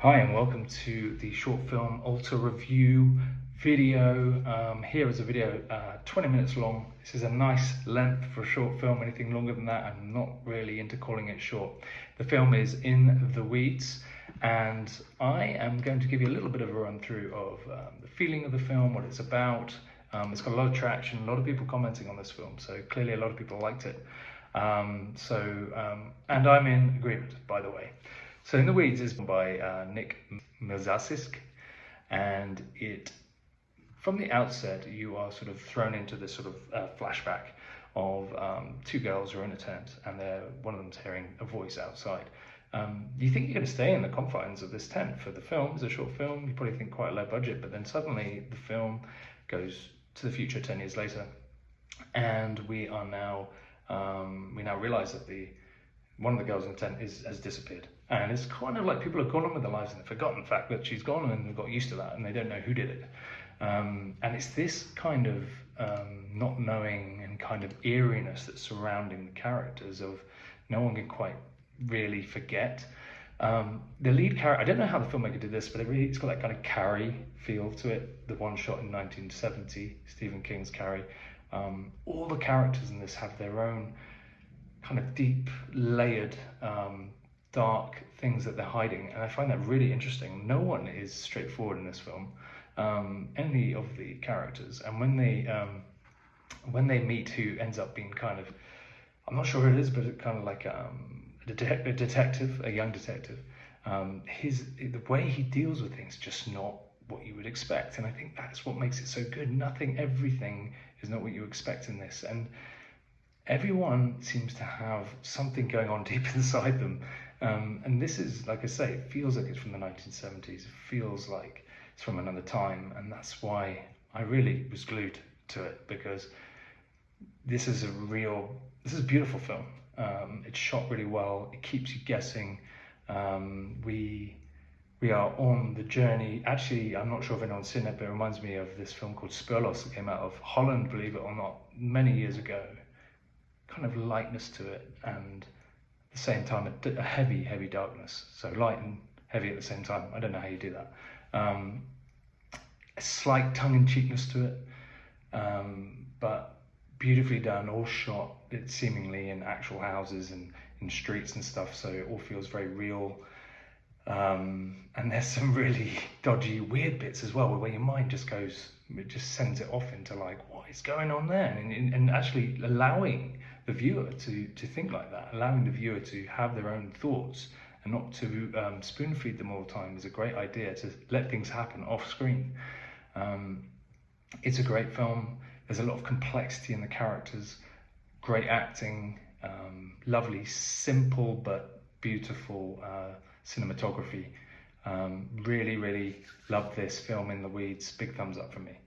Hi and welcome to the short film alter review video. Here is a video 20 minutes long. This is a nice length for a short film. Anything longer than that, I'm not really into calling it short. The film is In the Weeds, and I am going to give you a little bit of a run through of the feeling of the film, what it's about. It's got a lot of traction, a lot of people commenting on this film, so clearly a lot of people liked it. And I'm in agreement, by the way. So In the Weeds is by Nick Milczarczyk, and from the outset you are sort of thrown into this sort of flashback of two girls who are in a tent, and one of them's hearing a voice outside. You think you're going to stay in the confines of this tent for the film. It's a short film, you probably think quite low budget, but then suddenly the film goes to the future 10 years later, and we now realize that one of the girls in the tent has disappeared. And it's kind of like people have gone on with their lives and they've forgotten the fact that she's gone, and they've got used to that and they don't know who did it. And it's this kind of not knowing and kind of eeriness that's surrounding the characters of no one can quite really forget. The lead character, I don't know how the filmmaker did this, but it's got that kind of Carrie feel to it. The one shot in 1970, Stephen King's Carrie. All the characters in this have their own kind of deep, layered, dark things that they're hiding, and I find that really interesting. No one is straightforward in this film, any of the characters, and when they meet who ends up being kind of, I'm not sure who it is, but kind of like a detective, a young detective, the way he deals with things just not what you would expect, and I think that's what makes it so good. Everything is not what you expect in this, and everyone seems to have something going on deep inside them. And this is, like I say, it feels like it's from the 1970s. It feels like it's from another time. And that's why I really was glued to it, because this is a beautiful film. It's shot really well. It keeps you guessing. We are on the journey. Actually, I'm not sure if anyone's seen it, but it reminds me of this film called Spoltore that came out of Holland, believe it or not, many years ago. Kind of lightness to it, and at the same time a heavy darkness. So light and heavy at the same time. I don't know how you do that. A slight tongue-in-cheekness to it, but beautifully done, all shot seemingly in actual houses and in streets and stuff, so it all feels very real. And there's some really dodgy, weird bits as well, where your mind just sends it off into like, what is going on there? And actually allowing the viewer to think like that, allowing the viewer to have their own thoughts and not to spoon feed them all the time is a great idea, to let things happen off screen. It's a great film. There's a lot of complexity in the characters, great acting, lovely, simple but beautiful cinematography. Really love this film, In the Weeds. Big thumbs up from me.